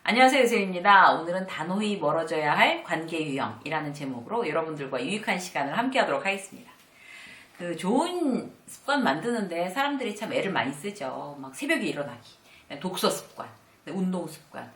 안녕하세요, 유세입니다. 오늘은 단호히 멀어져야 할 관계 유형이라는 제목으로 여러분들과 유익한 시간을 함께 하도록 하겠습니다. 좋은 습관 만드는데 사람들이 참 애를 많이 쓰죠. 막 새벽에 일어나기, 독서 습관, 운동 습관.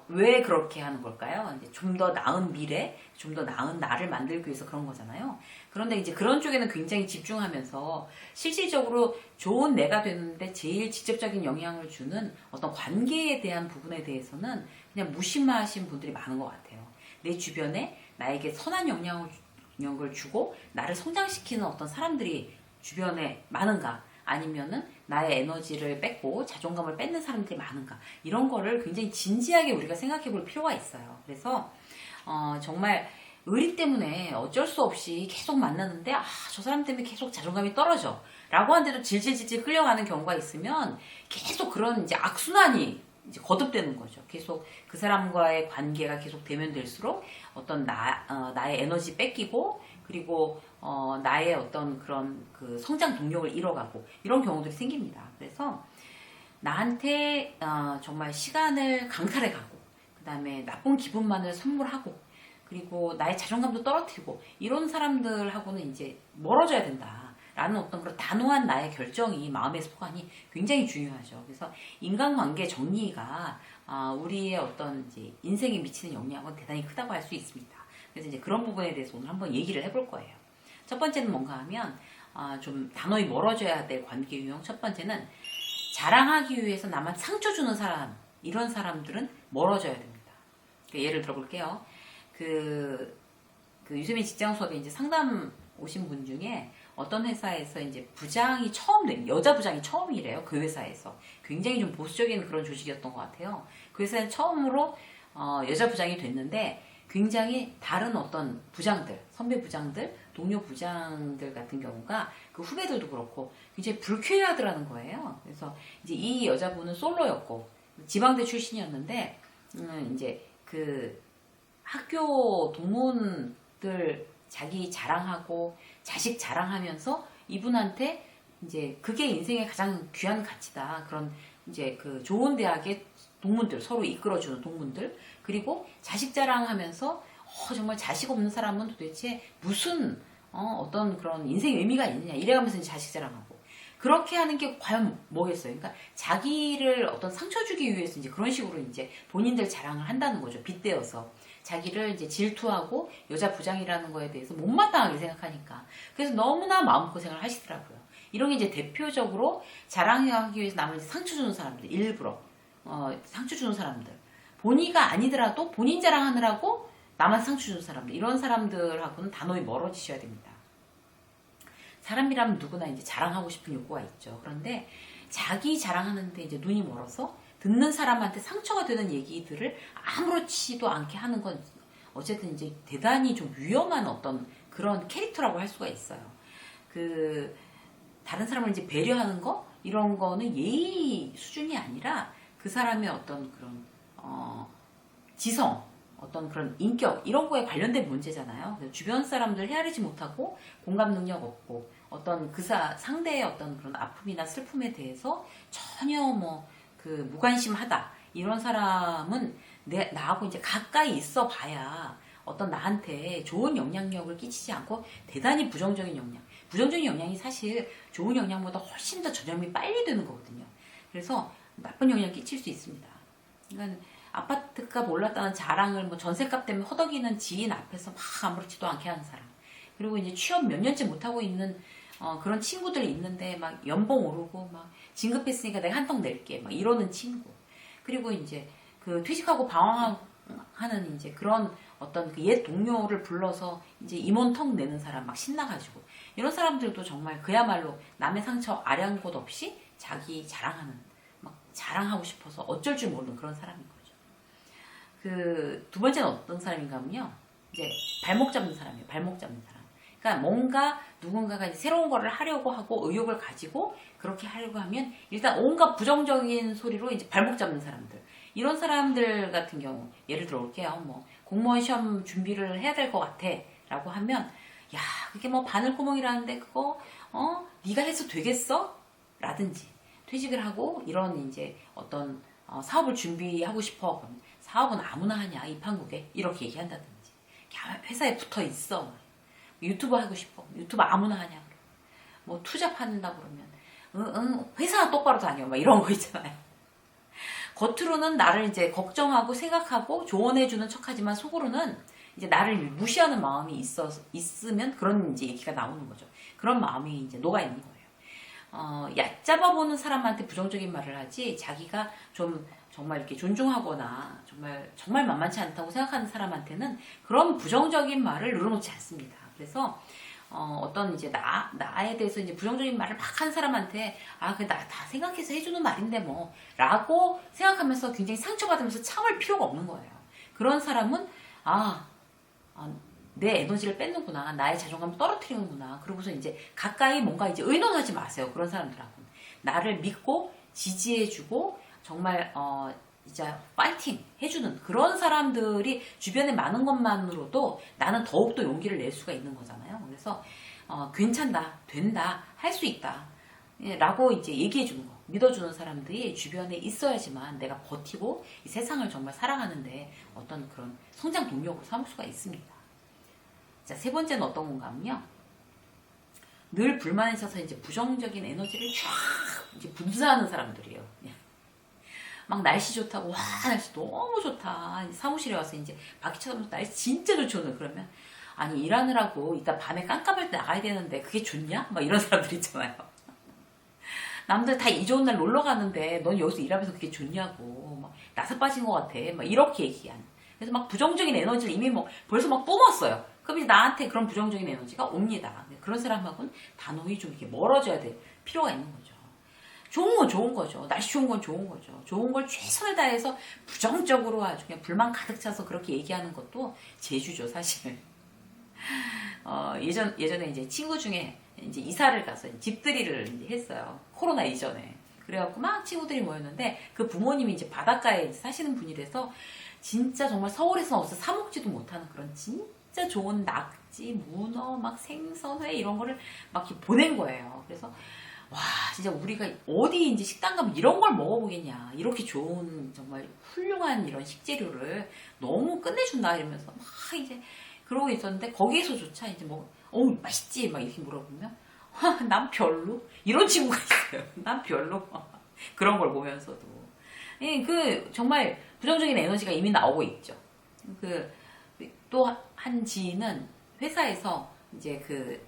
왜 그렇게 하는 걸까요? 좀 더 나은 미래, 좀 더 나은 나를 만들기 위해서 그런 거잖아요. 그런데 이제 그런 쪽에는 굉장히 집중하면서 실질적으로 좋은 내가 되는데 제일 직접적인 영향을 주는 어떤 관계에 대한 부분에 대해서는 그냥 무심하신 분들이 많은 것 같아요. 내 주변에 나에게 선한 영향을 주고 나를 성장시키는 어떤 사람들이 주변에 많은가? 아니면은 나의 에너지를 뺏고 자존감을 뺏는 사람들이 많은가, 이런 거를 굉장히 진지하게 우리가 생각해 볼 필요가 있어요. 그래서 정말 의리 때문에 어쩔 수 없이 계속 만나는데 저 사람 때문에 계속 자존감이 떨어져 라고 하는데도 질질질질 끌려가는 경우가 있으면 계속 그런 이제 악순환이 이제 거듭되는 거죠. 계속 그 사람과의 관계가 계속 되면 될수록 어떤 나의 에너지 뺏기고, 그리고 나의 어떤 그런 그 성장 동력을 잃어가고, 이런 경우들이 생깁니다. 그래서 나한테 정말 시간을 강탈해가고, 그 다음에 나쁜 기분만을 선물하고, 그리고 나의 자존감도 떨어뜨리고, 이런 사람들하고는 이제 멀어져야 된다 라는 어떤 그런 단호한 나의 결정이, 마음의 습관이 굉장히 중요하죠. 그래서 인간관계 정리가 우리의 어떤 이제 인생에 미치는 영향은 대단히 크다고 할 수 있습니다. 그래서 이제 그런 부분에 대해서 오늘 한번 얘기를 해볼 거예요. 첫 번째는 뭔가 하면 좀 단호히 멀어져야 될 관계 유형. 첫 번째는 자랑하기 위해서 나만 상처 주는 사람, 이런 사람들은 멀어져야 됩니다. 예를 들어볼게요. 유세민 직장 수업에 이제 상담 오신 분 중에 어떤 회사에서 이제 부장이 여자 부장이 처음이래요. 그 회사에서. 굉장히 좀 보수적인 그런 조직이었던 것 같아요. 그 회사는 처음으로 여자 부장이 됐는데, 굉장히 다른 어떤 부장들, 선배 부장들, 동료 부장들 같은 경우가, 그 후배들도 그렇고 굉장히 불쾌해하더라는 거예요. 그래서 이제 이 여자분은 솔로였고 지방대 출신이었는데, 이제 그 학교 동문들 자기 자랑하고 자식 자랑하면서 이분한테 이제 그게 인생의 가장 귀한 가치다. 그런 이제 그 좋은 대학의 동문들, 서로 이끌어주는 동문들, 그리고 자식 자랑하면서 정말 자식 없는 사람은 도대체 무슨 어떤 그런 인생 의미가 있느냐, 이래가면서 이제 자식 자랑하고, 그렇게 하는 게 과연 뭐겠어요? 그러니까 자기를 어떤 상처 주기 위해서 이제 그런 식으로 이제 본인들 자랑을 한다는 거죠. 빗대어서. 자기를 이제 질투하고 여자 부장이라는 거에 대해서 못마땅하게 생각하니까. 그래서 너무나 마음고생을 하시더라고요. 이런 게 이제 대표적으로 자랑하기 위해서 남을 상처 주는 사람들, 일부러 상처 주는 사람들, 본의가 아니더라도 본인 자랑하느라고 남한테 상처 주는 사람들, 이런 사람들하고는 단호히 멀어지셔야 됩니다. 사람이라면 누구나 이제 자랑하고 싶은 욕구가 있죠. 그런데 자기 자랑하는데 이제 눈이 멀어서 듣는 사람한테 상처가 되는 얘기들을 아무렇지도 않게 하는 건 어쨌든 이제 대단히 좀 위험한 어떤 그런 캐릭터라고 할 수가 있어요. 다른 사람을 이제 배려하는 거, 이런 거는 예의 수준이 아니라 그 사람의 어떤 그런 지성, 어떤 그런 인격, 이런 거에 관련된 문제잖아요. 주변 사람들 헤아리지 못하고 공감 능력 없고 어떤 상대의 어떤 그런 아픔이나 슬픔에 대해서 전혀 무관심하다, 이런 사람은 나하고 이제 가까이 있어 봐야 어떤 나한테 좋은 영향력을 끼치지 않고 대단히 부정적인 영향이 사실 좋은 영향보다 훨씬 더 전염이 빨리 되는 거거든요. 그래서 나쁜 영향을 끼칠 수 있습니다. 그러니까 아파트값 올랐다는 자랑을 전세값 때문에 허덕이는 지인 앞에서 막 아무렇지도 않게 하는 사람, 그리고 이제 취업 몇 년째 못하고 있는 그런 친구들이 있는데 막 연봉 오르고 막 진급했으니까 내가 한턱 낼게 막 이러는 친구, 그리고 이제 퇴직하고 방황하는 이제 그런 어떤 옛 동료를 불러서 이제 임원턱 내는 사람, 막 신나가지고, 이런 사람들도 정말 그야말로 남의 상처 아량 곳 없이 자기 자랑하고 싶어서 어쩔 줄 모르는 그런 사람인 거죠. 두 번째는 어떤 사람인가 하면요, 이제 발목 잡는 사람이에요. 발목 잡는 사람. 그러니까 뭔가 누군가가 이제 새로운 거를 하려고 하고 의욕을 가지고 그렇게 하려고 하면 일단 온갖 부정적인 소리로 이제 발목 잡는 사람들. 이런 사람들 같은 경우, 예를 들어 볼게요. 공무원 시험 준비를 해야 될 것 같아 라고 하면, 야, 그게 바늘구멍이라는데 그거 네가 해서 되겠어? 라든지, 퇴직을 하고 이런 이제 어떤 사업을 준비하고 싶어. 사업은 아무나 하냐 이 판국에 이렇게 얘기한다든지 회사에 붙어 있어 유튜브 하고 싶어 유튜브 아무나 하냐 뭐 투자 받는다 그러면 응 회사 똑바로 다녀 막 이런 거 있잖아요. 겉으로는 나를 이제 걱정하고 생각하고 조언해주는 척하지만 속으로는 이제 나를 무시하는 마음이 있으면 그런 이제 얘기가 나오는 거죠. 그런 마음이 이제 녹아 있는 거예요. 얕잡아 보는 사람한테 부정적인 말을 하지 자기가 좀 정말 이렇게 존중하거나 정말 만만치 않다고 생각하는 사람한테는 그런 부정적인 말을 늘어놓지 않습니다. 그래서 어떤 이제 나에 대해서 이제 부정적인 말을 막 한 사람한테 그 나 다 생각해서 해주는 말인데 뭐 라고 생각하면서 굉장히 상처받으면서 참을 필요가 없는 거예요. 그런 사람은 내 에너지를 뺏는구나 나의 자존감을 떨어뜨리는구나 그러고서 이제 가까이 뭔가 이제 의논하지 마세요. 그런 사람들하고는 나를 믿고 지지해주고 정말 진짜 파이팅 해주는 그런 사람들이 주변에 많은 것만으로도 나는 더욱더 용기를 낼 수가 있는 거잖아요. 그래서 괜찮다, 된다, 할 수 있다 라고 이제 얘기해 주는 거 믿어주는 사람들이 주변에 있어야지만 내가 버티고 이 세상을 정말 살아가는데 어떤 그런 성장 동력으로 삼을 수가 있습니다. 자, 세 번째는 어떤 건가 하면요. 늘 불만에 차서 이제 부정적인 에너지를 쫙 이제 분사하는 사람들이에요. 막 날씨 좋다고 와 날씨 너무 좋다 사무실에 와서 이제 바퀴 쳐다보면서 날씨 진짜 좋지 오늘 그러면 아니 일하느라고 이따 밤에 깜깜할 때 나가야 되는데 그게 좋냐? 막 이런 사람들 있잖아요. 남들 다 이 좋은 날 놀러 가는데 넌 여기서 일하면서 그게 좋냐고 막 나사 빠진 것 같아 막 이렇게 얘기한 그래서 막 부정적인 에너지를 이미 뭐 벌써 막 뿜었어요. 그럼 이제 나한테 그런 부정적인 에너지가 옵니다. 그런 사람하고는 단호히 좀 이렇게 멀어져야 될 필요가 있는 거죠. 좋은 건 좋은 거죠. 날씨 좋은 건 좋은 거죠. 좋은 걸 최선을 다해서 부정적으로 아주 그냥 불만 가득 차서 그렇게 얘기하는 것도 재주죠, 사실. 예전에 이제 친구 중에 이제 이사를 가서 집들이를 이제 했어요. 코로나 이전에. 그래갖고 막 친구들이 모였는데 그 부모님이 이제 바닷가에 사시는 분이라서 진짜 정말 서울에서 어디서 사 먹지도 못하는 그런 진짜 좋은 낙지, 문어, 막 생선, 회 이런 거를 막 이렇게 보낸 거예요. 그래서 와 진짜 우리가 어디 이제 식당 가면 이런 걸 먹어보겠냐 이렇게 좋은 정말 훌륭한 이런 식재료를 너무 끝내준다 이러면서 막 이제 그러고 있었는데 거기에서조차 이제 뭐 맛있지 막 이렇게 물어보면 난 별로 이런 친구가 있어요. 난 별로 그런 걸 보면서도 그 정말 부정적인 에너지가 이미 나오고 있죠. 그 또 한 지인은 회사에서 이제 그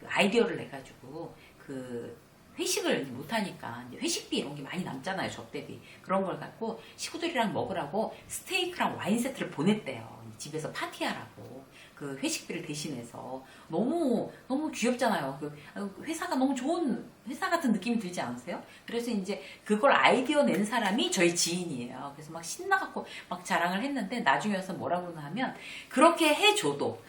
아이디어를 내 가지고 그 회식을 못하니까 회식비 이런 게 많이 남잖아요. 접대비 그런 걸 갖고 식구들이랑 먹으라고 스테이크랑 와인 세트를 보냈대요. 집에서 파티하라고 그 회식비를 대신해서 너무 귀엽잖아요. 그 회사가 너무 좋은 회사 같은 느낌이 들지 않으세요? 그래서 이제 그걸 아이디어 낸 사람이 저희 지인이에요. 그래서 막 신나갖고 막 자랑을 했는데 나중에 와서 뭐라고 하면 그렇게 해줘도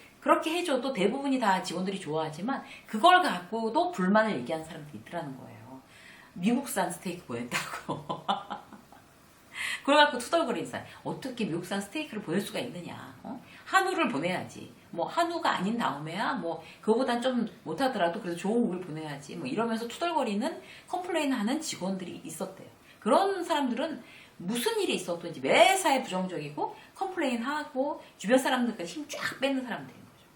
대부분이 다 직원들이 좋아하지만 그걸 갖고도 불만을 얘기하는 사람들이 있더라는 거예요. 미국산 스테이크 보냈다고. 그걸 갖고 투덜거리는 사람. 어떻게 미국산 스테이크를 보낼 수가 있느냐. 한우를 보내야지. 뭐 한우가 아닌 다음에야 뭐 그거보단 좀 못하더라도 그래도 좋은 우를 보내야지. 뭐 이러면서 투덜거리는 컴플레인 하는 직원들이 있었대요. 그런 사람들은 무슨 일이 있어도 이제 매사에 부정적이고 컴플레인하고 주변 사람들까지 힘 쫙 뺏는 사람들인 거죠.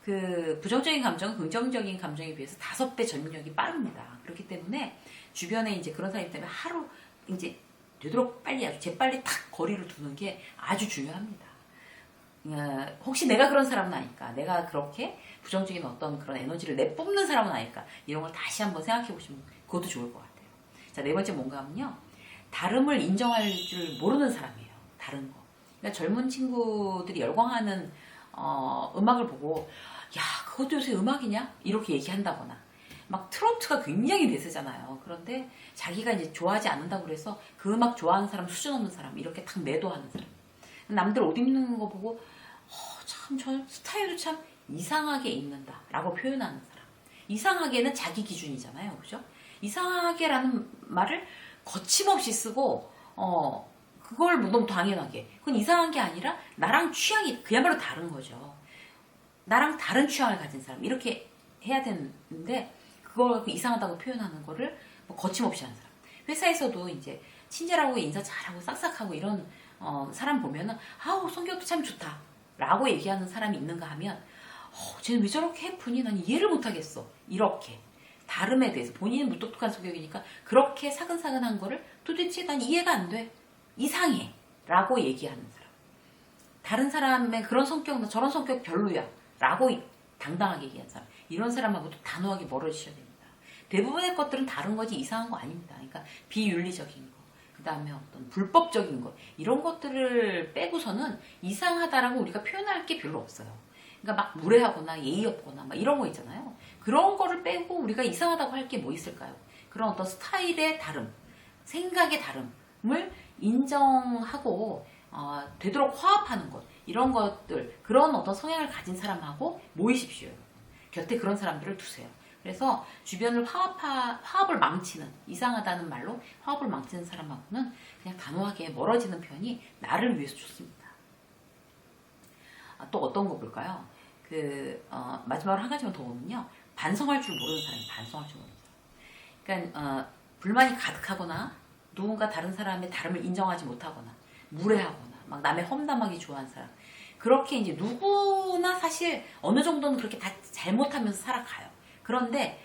그 부정적인 감정은 긍정적인 감정에 비해서 5배 전력이 빠릅니다. 그렇기 때문에 주변에 이제 그런 사람이 때문에 하루 이제 되도록 빨리 아주 재빨리 탁 거리를 두는 게 아주 중요합니다. 혹시 내가 그런 사람은 아닐까? 내가 그렇게 부정적인 어떤 그런 에너지를 내뿜는 사람은 아닐까? 이런 걸 다시 한번 생각해 보시면 그것도 좋을 것 같아요. 자, 네 번째 뭔가 하면요. 다름을 인정할 줄 모르는 사람이에요. 다른 거. 그러니까 젊은 친구들이 열광하는 음악을 보고 야 그것도 요새 음악이냐? 이렇게 얘기한다거나 막 트로트가 굉장히 대세잖아요. 그런데 자기가 이제 좋아하지 않는다고 그래서 그 음악 좋아하는 사람, 수준 없는 사람 이렇게 딱 매도하는 사람. 남들 옷 입는 거 보고 참 저 스타일도 참 이상하게 입는다 라고 표현하는 사람. 이상하게는 자기 기준이잖아요. 그죠? 이상하게라는 말을 거침없이 쓰고 그걸 너무 당연하게. 그건 이상한 게 아니라 나랑 취향이 그야말로 다른 거죠. 나랑 다른 취향을 가진 사람 이렇게 해야 되는데 그걸 이상하다고 표현하는 거를 뭐 거침없이 하는 사람. 회사에서도 이제 친절하고 인사 잘하고 싹싹하고 이런 사람 보면은 아우 성격도 참 좋다 라고 얘기하는 사람이 있는가 하면 쟤는 왜 저렇게 해프니? 난 이해를 못하겠어. 이렇게 다름에 대해서 본인은 무뚝뚝한 성격이니까 그렇게 사근사근한 거를 도대체 난 이해가 안 돼. 이상해 라고 얘기하는 사람. 다른 사람의 그런 성격, 나 저런 성격 별로야 라고 당당하게 얘기하는 사람. 이런 사람하고도 단호하게 멀어지셔야 됩니다. 대부분의 것들은 다른 거지 이상한 거 아닙니다. 그러니까 비윤리적인 거, 그 다음에 어떤 불법적인 것, 이런 것들을 빼고서는 이상하다라고 우리가 표현할 게 별로 없어요. 그러니까 막 무례하거나 예의 없거나 막 이런 거 있잖아요. 그런 거를 빼고 우리가 이상하다고 할 게 뭐 있을까요? 그런 어떤 스타일의 다름, 생각의 다름을 인정하고 되도록 화합하는 것, 이런 것들, 그런 어떤 성향을 가진 사람하고 모이십시오. 곁에 그런 사람들을 두세요. 그래서 주변을 화합을 망치는, 이상하다는 말로 화합을 망치는 사람하고는 그냥 단호하게 멀어지는 편이 나를 위해서 좋습니다. 또 어떤 거 볼까요? 마지막으로 한 가지만 더 보면요. 반성할 줄 모르는 사람이 반성할 줄 모르는 사람. 그러니까 불만이 가득하거나 누군가 다른 사람의 다름을 인정하지 못하거나 무례하거나 막 남의 험담하기 좋아하는 사람. 그렇게 이제 누구나 사실 어느 정도는 그렇게 다 잘못하면서 살아가요. 그런데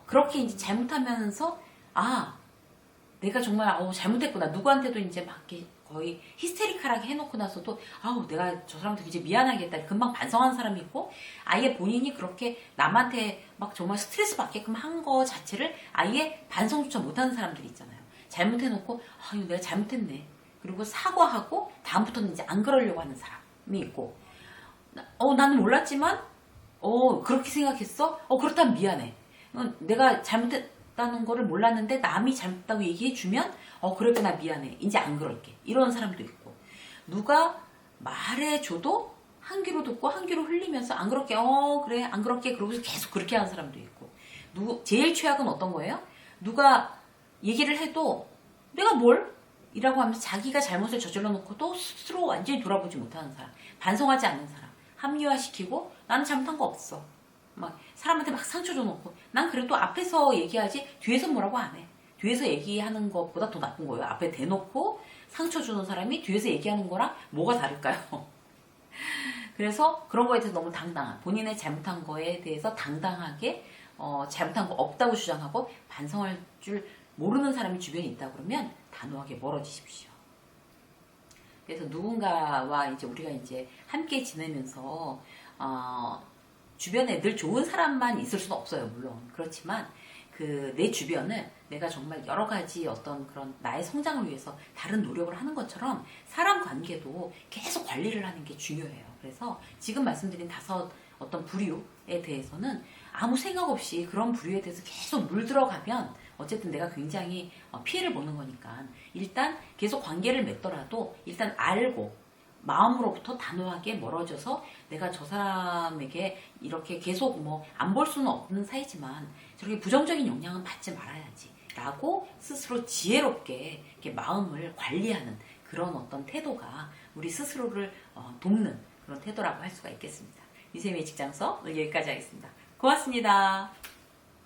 그렇게 이제 잘못하면서 내가 정말 잘못했구나. 누구한테도 이제 막 이렇게 거의 히스테리컬하게 해놓고 나서도 내가 저 사람한테 이제 미안하겠다. 금방 반성하는 사람이 있고 아예 본인이 그렇게 남한테 막 정말 스트레스 받게끔 한 거 자체를 아예 반성조차 못하는 사람들이 있잖아요. 잘못해놓고 이거 내가 잘못했네. 그리고 사과하고 다음부터는 이제 안 그러려고 하는 사람이 있고 나는 몰랐지만 그렇게 생각했어? 그렇다면 미안해. 내가 잘못했다는 거를 몰랐는데 남이 잘못했다고 얘기해주면 그랬구나 미안해. 이제 안 그럴게. 이런 사람도 있고 누가 말해줘도 한 귀로 듣고 한 귀로 흘리면서 안 그럴게. 그래 안 그럴게. 그러고서 계속 그렇게 하는 사람도 있고 제일 최악은 어떤 거예요? 누가 얘기를 해도 내가 뭘? 이라고 하면서 자기가 잘못을 저질러 놓고도 스스로 완전히 돌아보지 못하는 사람, 반성하지 않는 사람, 합리화시키고 나는 잘못한 거 없어. 막 사람한테 막 상처 줘놓고 난 그래도 앞에서 얘기하지 뒤에서 뭐라고 안 해. 뒤에서 얘기하는 것보다 더 나쁜 거예요. 앞에 대놓고 상처 주는 사람이 뒤에서 얘기하는 거랑 뭐가 다를까요? 그래서 그런 거에 대해서 너무 당당한, 본인의 잘못한 거에 대해서 당당하게 잘못한 거 없다고 주장하고 반성할 줄 모르는 사람이 주변에 있다 그러면 단호하게 멀어지십시오. 그래서 누군가와 이제 우리가 이제 함께 지내면서 주변에 늘 좋은 사람만 있을 수는 없어요. 물론 그렇지만 내 주변을 내가 정말 여러 가지 어떤 그런 나의 성장을 위해서 다른 노력을 하는 것처럼 사람 관계도 계속 관리를 하는 게 중요해요. 그래서 지금 말씀드린 5 어떤 부류에 대해서는 아무 생각 없이 그런 부류에 대해서 계속 물들어가면 어쨌든 내가 굉장히 피해를 보는 거니까 일단 계속 관계를 맺더라도 일단 알고 마음으로부터 단호하게 멀어져서 내가 저 사람에게 이렇게 계속 안 볼 수는 없는 사이지만 저렇게 부정적인 영향은 받지 말아야지 라고 스스로 지혜롭게 이렇게 마음을 관리하는 그런 어떤 태도가 우리 스스로를 돕는 그런 태도라고 할 수가 있겠습니다. 유세미의 직장서 오늘 여기까지 하겠습니다. 고맙습니다.